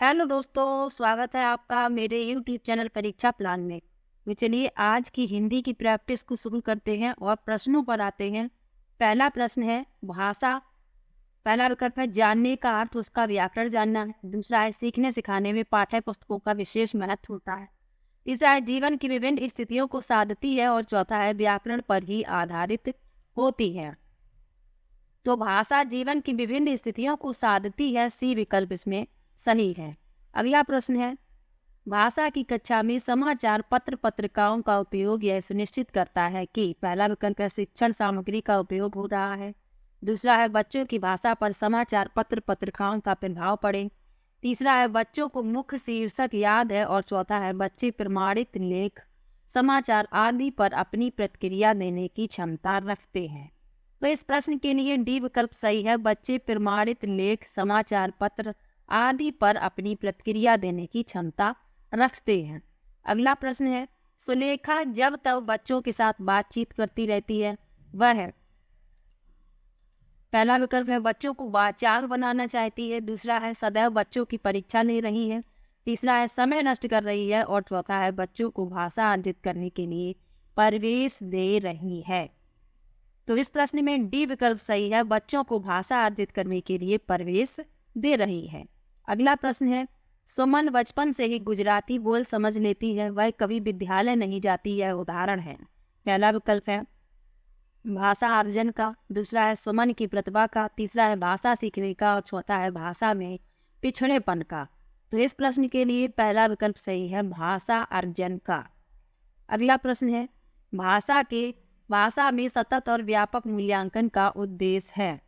Hello दोस्तों, स्वागत है आपका मेरे यूट्यूब चैनल परीक्षा प्लान में। तो चलिए आज की हिंदी की प्रैक्टिस को शुरू करते हैं और प्रश्नों पर आते हैं। पहला प्रश्न है भाषा। पहला विकल्प है जानने का अर्थ, उसका व्याकरण जानना है। दूसरा है सीखने सिखाने में पाठ्य पुस्तकों का विशेष महत्व होता है। तीसरा है जीवन की विभिन्न स्थितियों को साधती है और चौथा है व्याकरण पर ही आधारित होती है। तो भाषा जीवन की विभिन्न स्थितियों को साधती है, सी विकल्प इसमें सही है। अगला प्रश्न है भाषा की कक्षा में समाचार पत्र पत्रिकाओं का उपयोग यह सुनिश्चित करता है कि पहला विकल्प है शिक्षण सामग्री का उपयोग हो रहा है। दूसरा है बच्चों की भाषा पर समाचार पत्र पत्रिकाओं का प्रभाव पड़े। तीसरा है बच्चों को मुख्य शीर्षक याद है और चौथा है बच्चे प्रमाणित लेख समाचार आदि पर अपनी प्रतिक्रिया देने की क्षमता रखते हैं। तो इस प्रश्न के लिए डी विकल्प सही है, बच्चे प्रमाणित लेख समाचार पत्र आदि पर अपनी प्रतिक्रिया देने की क्षमता रखते हैं। अगला प्रश्न है सुलेखा जब तब बच्चों के साथ बातचीत करती रहती है, वह है पहला विकल्प है बच्चों को वाचाल बनाना चाहती है। दूसरा है सदैव बच्चों की परीक्षा ले रही है। तीसरा है समय नष्ट कर रही है और चौथा है बच्चों को भाषा अर्जित करने के लिए प्रवेश दे रही है। तो इस प्रश्न में डी विकल्प सही है, बच्चों को भाषा अर्जित करने के लिए प्रवेश दे रही है। अगला प्रश्न है सुमन बचपन से ही गुजराती बोल समझ लेती है, वह कभी विद्यालय नहीं जाती, यह उदाहरण है। पहला विकल्प है भाषा अर्जन का। दूसरा है सुमन की प्रतिभा का। तीसरा है भाषा सीखने का और चौथा है भाषा में पिछड़ेपन का। तो इस प्रश्न के लिए पहला विकल्प सही है, भाषा अर्जन का। अगला प्रश्न है भाषा में सतत और व्यापक मूल्यांकन का उद्देश्य है।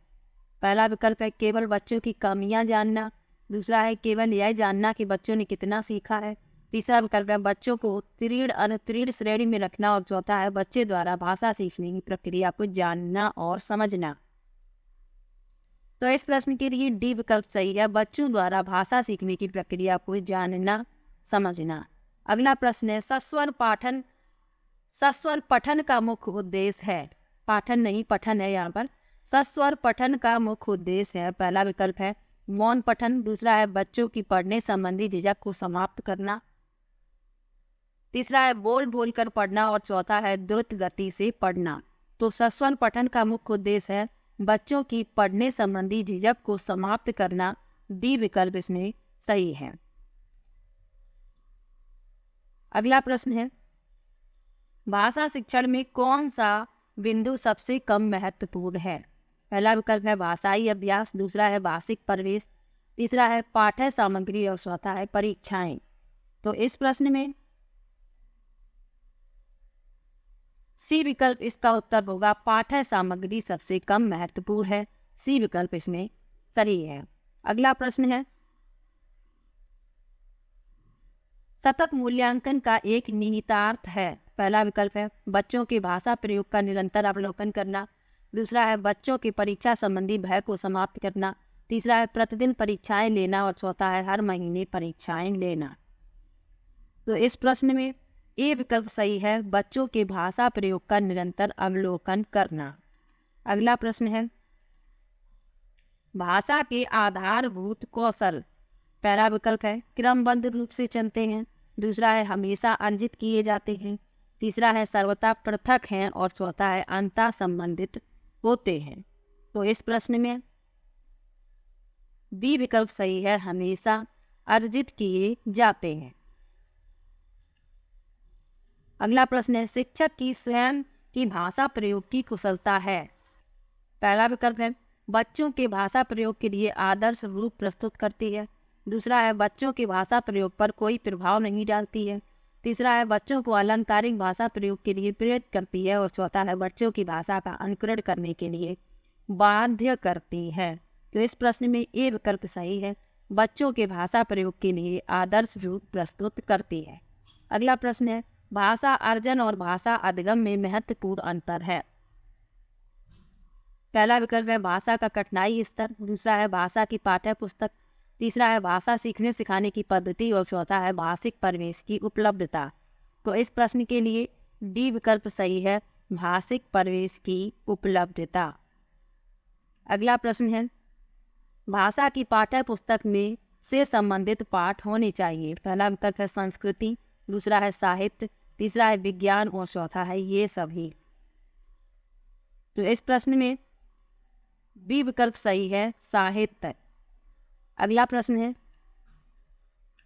पहला विकल्प है केवल बच्चों की कमियां जानना। दूसरा है केवल यह जानना कि बच्चों ने कितना सीखा है। तीसरा विकल्प है बच्चों को उत्तीर्ण अनुत्तीर्ण श्रेणी में रखना और चौथा है बच्चे द्वारा भाषा सीखने की प्रक्रिया को जानना और समझना। तो इस प्रश्न के लिए डी विकल्प सही है, बच्चों द्वारा भाषा सीखने की प्रक्रिया को जानना समझना। अगला प्रश्न है सस्वर पठन का मुख्य उद्देश्य है। पाठन नहीं पठन है यहाँ पर। सस्वर पठन का मुख्य उद्देश्य है। पहला विकल्प है मौन पठन। दूसरा है बच्चों की पढ़ने संबंधी झिझक को समाप्त करना। तीसरा है बोल बोल कर पढ़ना और चौथा है द्रुत गति से पढ़ना। तो सस्वर पठन का मुख्य उद्देश्य है बच्चों की पढ़ने संबंधी झिझक को समाप्त करना। डी विकल्प इसमें सही है। अगला प्रश्न है भाषा शिक्षण में कौन सा बिंदु सबसे कम महत्वपूर्ण है। पहला विकल्प है भाषाई अभ्यास। दूसरा है भाषिक प्रवेश। तीसरा है पाठ्य सामग्री और चौथा है परीक्षाएं। तो इस प्रश्न में सी विकल्प इसका उत्तर होगा, पाठ्य सामग्री सबसे कम महत्वपूर्ण है। सी विकल्प इसमें सही है। अगला प्रश्न है सतत मूल्यांकन का एक निहितार्थ है। पहला विकल्प है बच्चों के भाषा प्रयोग का निरंतर अवलोकन करना। दूसरा है बच्चों के परीक्षा संबंधी भय को समाप्त करना। तीसरा है प्रतिदिन परीक्षाएं लेना और चौथा है हर महीने परीक्षाएं लेना। तो इस प्रश्न में ए विकल्प सही है, बच्चों के भाषा प्रयोग का निरंतर अवलोकन करना। अगला प्रश्न है भाषा के आधारभूत कौशल। पहला विकल्प है क्रमबद्ध रूप से चलते हैं। दूसरा है हमेशा अर्जित किए जाते हैं। तीसरा है सर्वथा पृथक हैं और चौथा है अंतः संबंधित होते हैं। तो इस प्रश्न में बी विकल्प सही है, हमेशा अर्जित किए जाते हैं। अगला प्रश्न है शिक्षक की स्वयं की भाषा प्रयोग की कुशलता है। पहला विकल्प है बच्चों के भाषा प्रयोग के लिए आदर्श रूप प्रस्तुत करती है। दूसरा है बच्चों के भाषा प्रयोग पर कोई प्रभाव नहीं डालती है। तीसरा है बच्चों को अलंकारिक भाषा प्रयोग के लिए प्रेरित करती है और चौथा है बच्चों की भाषा का अनुकरण करने के लिए बाध्य करती है। तो इस प्रश्न में ए विकल्प सही है, बच्चों के भाषा प्रयोग के लिए आदर्श रूप प्रस्तुत करती है। अगला प्रश्न है भाषा अर्जन और भाषा अधिगम में महत्वपूर्ण अंतर है। पहला विकल्प है भाषा का कठिनाई स्तर। दूसरा है भाषा की पाठ्य पुस्तक। तीसरा है भाषा सीखने सिखाने की पद्धति और चौथा है भाषिक प्रवेश की उपलब्धता। तो इस प्रश्न के लिए डी विकल्प सही है, भाषिक प्रवेश की उपलब्धता। अगला प्रश्न है भाषा की पाठ्य पुस्तक में से संबंधित पाठ होने चाहिए। पहला विकल्प है संस्कृति, दूसरा है साहित्य, तीसरा है विज्ञान और चौथा है ये सभी। तो इस प्रश्न में बी विकल्प सही है, साहित्य। अगला प्रश्न है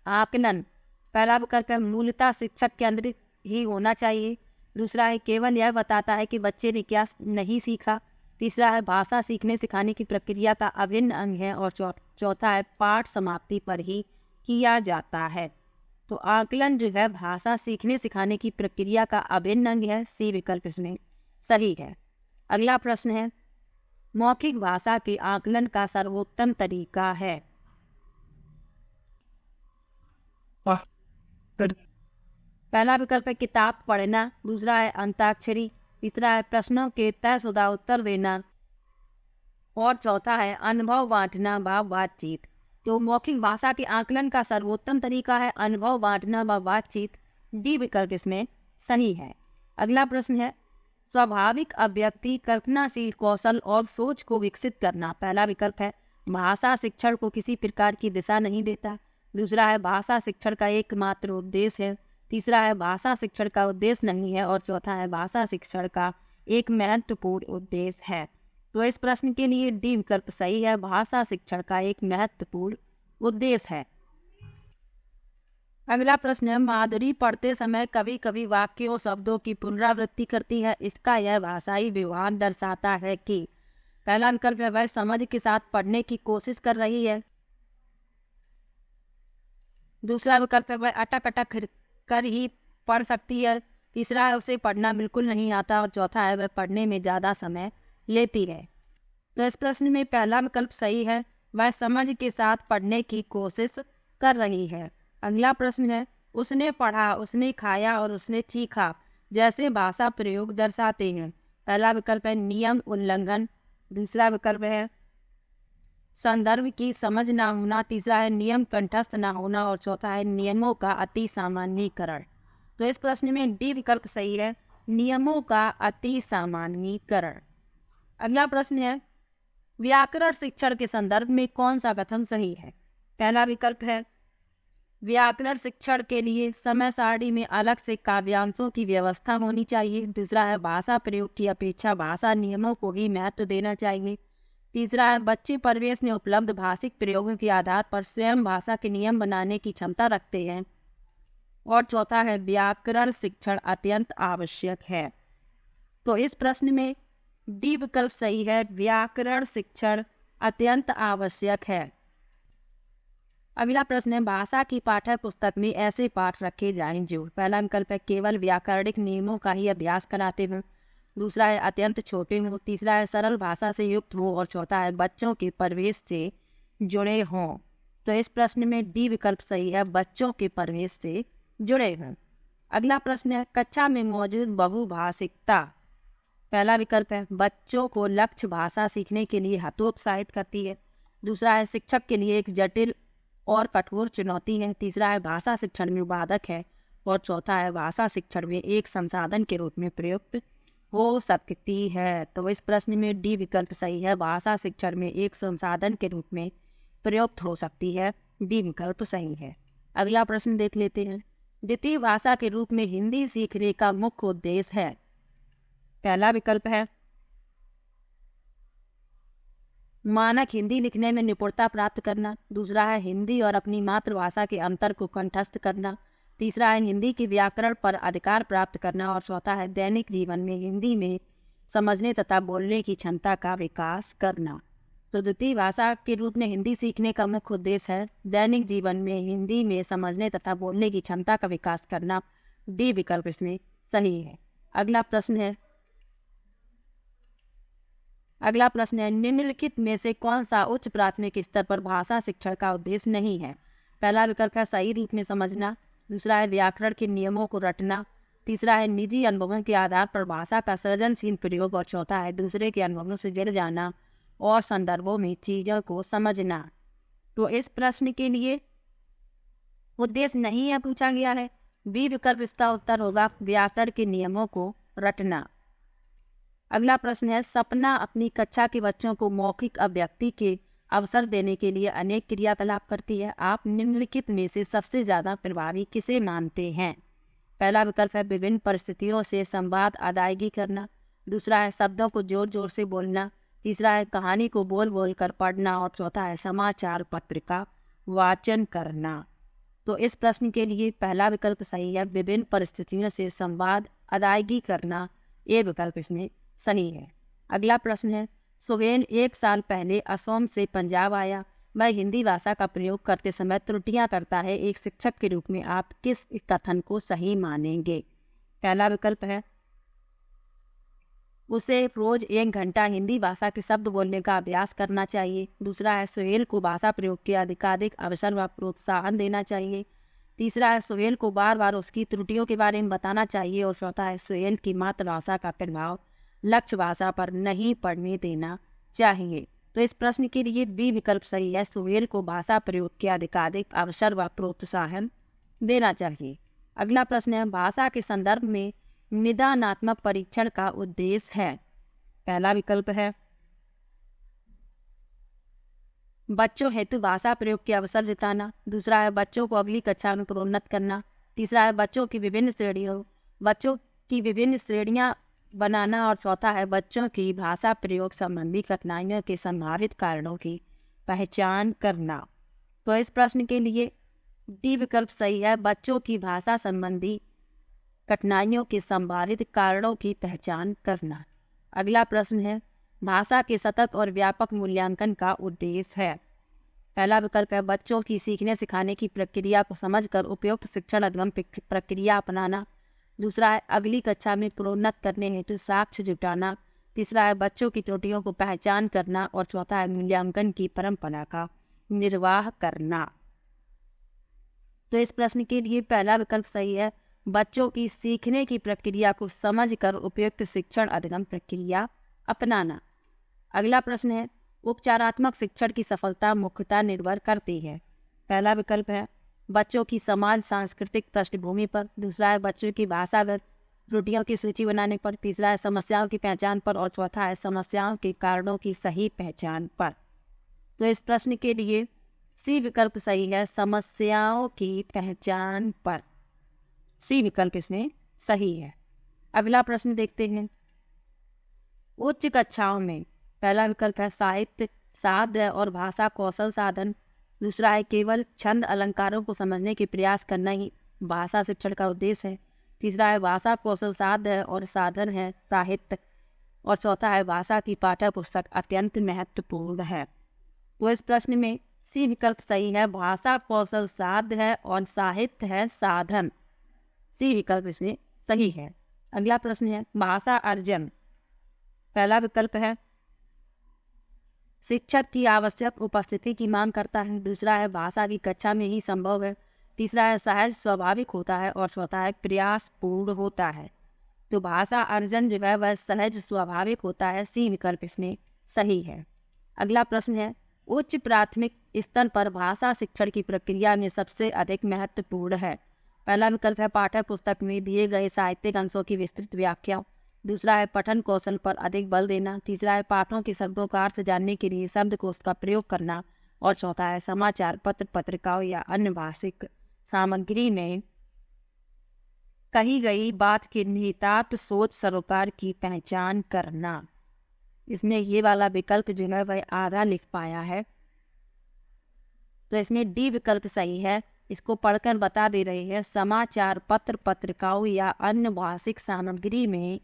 आकलन। पहला विकल्प है मूलतः शिक्षक केंद्रित ही होना चाहिए, दूसरा है केवल यह बताता है कि बच्चे ने क्या नहीं सीखा, तीसरा है भाषा सीखने सिखाने की प्रक्रिया का अभिन्न अंग है और चौथा है पाठ समाप्ति पर ही किया जाता है। तो आकलन जो है भाषा सीखने सिखाने की प्रक्रिया का अभिन्न अंग है, सी विकल्प इसमें सही है। अगला प्रश्न है मौखिक भाषा के आकलन का सर्वोत्तम तरीका है। पहला विकल्प है किताब पढ़ना, दूसरा है अंताक्षरी, तीसरा है प्रश्नों के तयशुदा उत्तर देना और चौथा है अनुभव बांटना व बातचीत। तो मौखिक भाषा के आकलन का सर्वोत्तम तरीका है अनुभव बांटना व बातचीत, डी विकल्प इसमें सही है। अगला प्रश्न है स्वाभाविक अभिव्यक्ति, कल्पनाशील कौशल और सोच को विकसित करना। पहला विकल्प है भाषा शिक्षण को किसी प्रकार की दिशा नहीं देता, दूसरा है भाषा शिक्षण का एकमात्र उद्देश्य है, तीसरा है भाषा शिक्षण का उद्देश्य नहीं है और चौथा है भाषा शिक्षण का एक महत्वपूर्ण उद्देश्य है। तो इस प्रश्न के लिए डी विकल्प सही है, भाषा शिक्षण का एक महत्वपूर्ण उद्देश्य है। अगला प्रश्न है माधुरी पढ़ते समय कभी कभी वाक्यों शब्दों की पुनरावृत्ति करती है, इसका यह भाषाई व्यवहार दर्शाता है कि। पहला विकल्प है वह समझ के साथ पढ़ने की कोशिश कर रही है, दूसरा विकल्प है वह अटक अटक कर ही पढ़ सकती है, तीसरा है उसे पढ़ना बिल्कुल नहीं आता और चौथा है वह पढ़ने में ज़्यादा समय लेती है। तो इस प्रश्न में पहला विकल्प सही है, वह समझ के साथ पढ़ने की कोशिश कर रही है। अगला प्रश्न है उसने पढ़ा, उसने खाया और उसने चीखा जैसे भाषा प्रयोग दर्शाते हैं। पहला विकल्प है नियम उल्लंघन, दूसरा विकल्प है संदर्भ की समझ ना होना, तीसरा है नियम कंठस्थ ना होना और चौथा है नियमों का अति सामान्यीकरण। तो इस प्रश्न में डी विकल्प सही है, नियमों का अति सामान्यीकरण। अगला प्रश्न है व्याकरण शिक्षण के संदर्भ में कौन सा कथन सही है। पहला विकल्प है व्याकरण शिक्षण के लिए समय सारणी में अलग से काव्यांशों की व्यवस्था होनी चाहिए, दूसरा है भाषा प्रयोग की अपेक्षा भाषा नियमों को ही महत्व देना चाहिए, तीसरा है बच्चे परिवेश में उपलब्ध भाषिक प्रयोगों के आधार पर स्वयं भाषा के नियम बनाने की क्षमता रखते हैं और चौथा है व्याकरण शिक्षण अत्यंत आवश्यक है। तो इस प्रश्न में डी विकल्प सही है, व्याकरण शिक्षण अत्यंत आवश्यक है। अगला प्रश्न है भाषा की पाठ्य पुस्तक में ऐसे पाठ रखे जाएं जो। पहला विकल्प है केवल व्याकरणिक नियमों का ही अभ्यास कराते हों, दूसरा है अत्यंत छोटे हों, तीसरा है सरल भाषा से युक्त हो और चौथा है बच्चों के परिवेश से जुड़े हों। तो इस प्रश्न में डी विकल्प सही है, बच्चों के परिवेश से जुड़े हों। अगला प्रश्न है कक्षा में मौजूद बहुभाषिकता। पहला विकल्प है बच्चों को लक्ष्य भाषा सीखने के लिए हतोत्साहित करती है, दूसरा है शिक्षक के लिए एक जटिल और कठोर चुनौती है, तीसरा है भाषा शिक्षण में बाधक है और चौथा है भाषा शिक्षण में एक संसाधन के रूप में प्रयुक्त हो सकती है। तो इस प्रश्न में डी विकल्प सही है, भाषा शिक्षण में एक संसाधन के रूप में प्रयुक्त हो सकती है, डी विकल्प सही है। अगला प्रश्न देख लेते हैं द्वितीय भाषा के रूप में हिंदी सीखने का मुख्य उद्देश्य है। पहला विकल्प है मानक हिंदी लिखने में निपुणता प्राप्त करना, दूसरा है हिंदी और अपनी मातृभाषा के अंतर को कंठस्थ करना, तीसरा है हिंदी के व्याकरण पर अधिकार प्राप्त करना और चौथा है दैनिक जीवन में हिंदी में समझने तथा बोलने की क्षमता का विकास करना। तो द्वितीय भाषा के रूप में हिंदी सीखने का मुख्य उद्देश्य है दैनिक जीवन में हिंदी में समझने तथा बोलने की क्षमता का विकास करना, डी विकल्प इसमें सही है। अगला प्रश्न है निम्नलिखित में से कौन सा उच्च प्राथमिक स्तर पर भाषा शिक्षण का उद्देश्य नहीं है। पहला विकल्प है सही रूप में समझना, दूसरा है व्याकरण के नियमों को रटना, तीसरा है निजी अनुभवों के आधार पर भाषा का सृजनशील प्रयोग और चौथा है दूसरे के अनुभवों से जुड़ जाना और संदर्भों में चीज़ों को समझना। तो इस प्रश्न के लिए उद्देश्य नहीं है पूछा गया है, बी विकल्प इसका उत्तर होगा व्याकरण के नियमों को रटना। अगला प्रश्न है सपना अपनी कक्षा के बच्चों को मौखिक अभिव्यक्ति के अवसर देने के लिए अनेक क्रियाकलाप करती है। आप निम्नलिखित में से सबसे ज़्यादा प्रभावी किसे मानते हैं? पहला विकल्प है विभिन्न परिस्थितियों से संवाद अदायगी करना, दूसरा है शब्दों को जोर जोर से बोलना, तीसरा है कहानी को बोल बोल कर पढ़ना और चौथा है समाचार पत्र का वाचन करना। तो इस प्रश्न के लिए पहला विकल्प सही है, विभिन्न परिस्थितियों से संवाद अदायगी करना, ये विकल्प इसमें सही है। अगला प्रश्न है, सुहेल 1 साल पहले असम से पंजाब आया। वह हिंदी भाषा का प्रयोग करते समय त्रुटियां करता है। एक शिक्षक के रूप में आप किस कथन को सही मानेंगे? पहला विकल्प है उसे रोज 1 घंटा हिंदी भाषा के शब्द बोलने का अभ्यास करना चाहिए। दूसरा है सुहेल को भाषा प्रयोग के अधिकाधिक अवसर व प्रोत्साहन देना चाहिए। तीसरा है सुहेल को बार बार उसकी त्रुटियों के बारे में बताना चाहिए और चौथा है सुहेल की मातृभाषा का प्रभाव लक्ष्य भाषा पर नहीं पड़ने देना चाहिए। तो इस प्रश्न के लिए बी विकल्प सही है, सुहेल को भाषा प्रयोग के अधिकाधिक अवसर व प्रोत्साहन देना चाहिए। अगला प्रश्न है, भाषा के संदर्भ में निदानात्मक परीक्षण का उद्देश्य है। पहला विकल्प है बच्चों हेतु भाषा प्रयोग के अवसर जुटाना, दूसरा है बच्चों को अगली कक्षा में प्रोन्नत करना, तीसरा है बच्चों की विभिन्न श्रेणियां बनाना और चौथा है बच्चों की भाषा प्रयोग संबंधी कठिनाइयों के संभावित कारणों की पहचान करना। तो इस प्रश्न के लिए डी विकल्प सही है, बच्चों की भाषा संबंधी कठिनाइयों के संभावित कारणों की पहचान करना। अगला प्रश्न है, भाषा के सतत और व्यापक मूल्यांकन का उद्देश्य है। पहला विकल्प है बच्चों की सीखने सिखाने की प्रक्रिया को समझकर उपयुक्त शिक्षण अधिगम प्रक्रिया अपनाना, दूसरा है अगली कक्षा में प्रोन्नत करने हेतु साक्ष्य जुटाना, तीसरा है बच्चों की त्रुटियों को पहचान करना और चौथा है मूल्यांकन की परंपरा का निर्वाह करना। तो इस प्रश्न के लिए पहला विकल्प सही है, बच्चों की सीखने की प्रक्रिया को समझकर उपयुक्त शिक्षण अधिगम प्रक्रिया अपनाना। अगला प्रश्न है, उपचारात्मक शिक्षण की सफलता मुख्यतः निर्भर करती है। पहला विकल्प है बच्चों की समाज सांस्कृतिक पृष्ठभूमि पर, दूसरा है बच्चों की भाषागत त्रुटियों की सूची बनाने पर, तीसरा है समस्याओं की पहचान पर और चौथा है समस्याओं के कारणों की सही पहचान पर। तो इस प्रश्न के लिए सी विकल्प सही है, समस्याओं की पहचान पर। सी विकल्प इसमें सही है। अगला प्रश्न देखते हैं, उच्च कक्षाओं में पहला विकल्प है साहित्य साध्य और भाषा कौशल साधन, दूसरा है केवल छंद अलंकारों को समझने के प्रयास करना ही भाषा शिक्षण का उद्देश्य है, तीसरा है भाषा कौशल साध्य और साधन है साहित्य और चौथा है भाषा की पाठ्य पुस्तक अत्यंत महत्वपूर्ण है। तो इस प्रश्न में सी विकल्प सही है, भाषा कौशल साध्य है और साहित्य है साधन। सी विकल्प इसमें सही है। अगला प्रश्न है भाषा अर्जन। पहला विकल्प है शिक्षक की आवश्यक उपस्थिति की मांग करता है, दूसरा है भाषा की कक्षा में ही संभव है, तीसरा है सहज स्वाभाविक होता है और चौथा है प्रयास पूर्ण होता है। तो भाषा अर्जन जो है वह सहज स्वाभाविक होता है। सी विकल्प इसमें सही है। अगला प्रश्न है उच्च प्राथमिक स्तर पर भाषा शिक्षण की प्रक्रिया में सबसे अधिक महत्वपूर्ण है। पहला विकल्प है पाठ्य पुस्तक में दिए गए साहित्यिक अंशों की विस्तृत व्याख्या, दूसरा है पठन कौशल पर अधिक बल देना, तीसरा है पाठों के शब्दों का अर्थ जानने के लिए शब्दकोश का प्रयोग करना और चौथा है समाचार पत्र पत्रिकाओं या अन्य भाषिक सामग्री में कही गई बात के निहितार्थ सोच सरोकार की पहचान करना। इसमें ये वाला विकल्प जो है वह आधा लिख पाया है, तो इसमें डी विकल्प सही है। इसको पढ़कर बता दे रहे हैं, समाचार पत्र पत्रिकाओं या अन्य भाषिक सामग्री में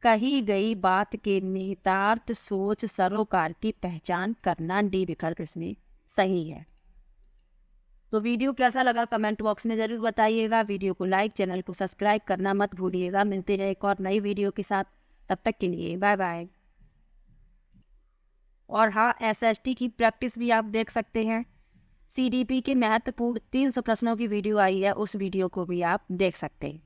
कही गई बात के निहितार्थ सोच सरोकार की पहचान करना। डी विकल्प इसमें सही है। तो वीडियो कैसा लगा कमेंट बॉक्स में ज़रूर बताइएगा। वीडियो को लाइक, चैनल को सब्सक्राइब करना मत भूलिएगा। मिलते हैं एक और नई वीडियो के साथ, तब तक के लिए बाय बाय। और हाँ, SST की प्रैक्टिस भी आप देख सकते हैं। CDP के महत्वपूर्ण 300 प्रश्नों की वीडियो आई है, उस वीडियो को भी आप देख सकते हैं।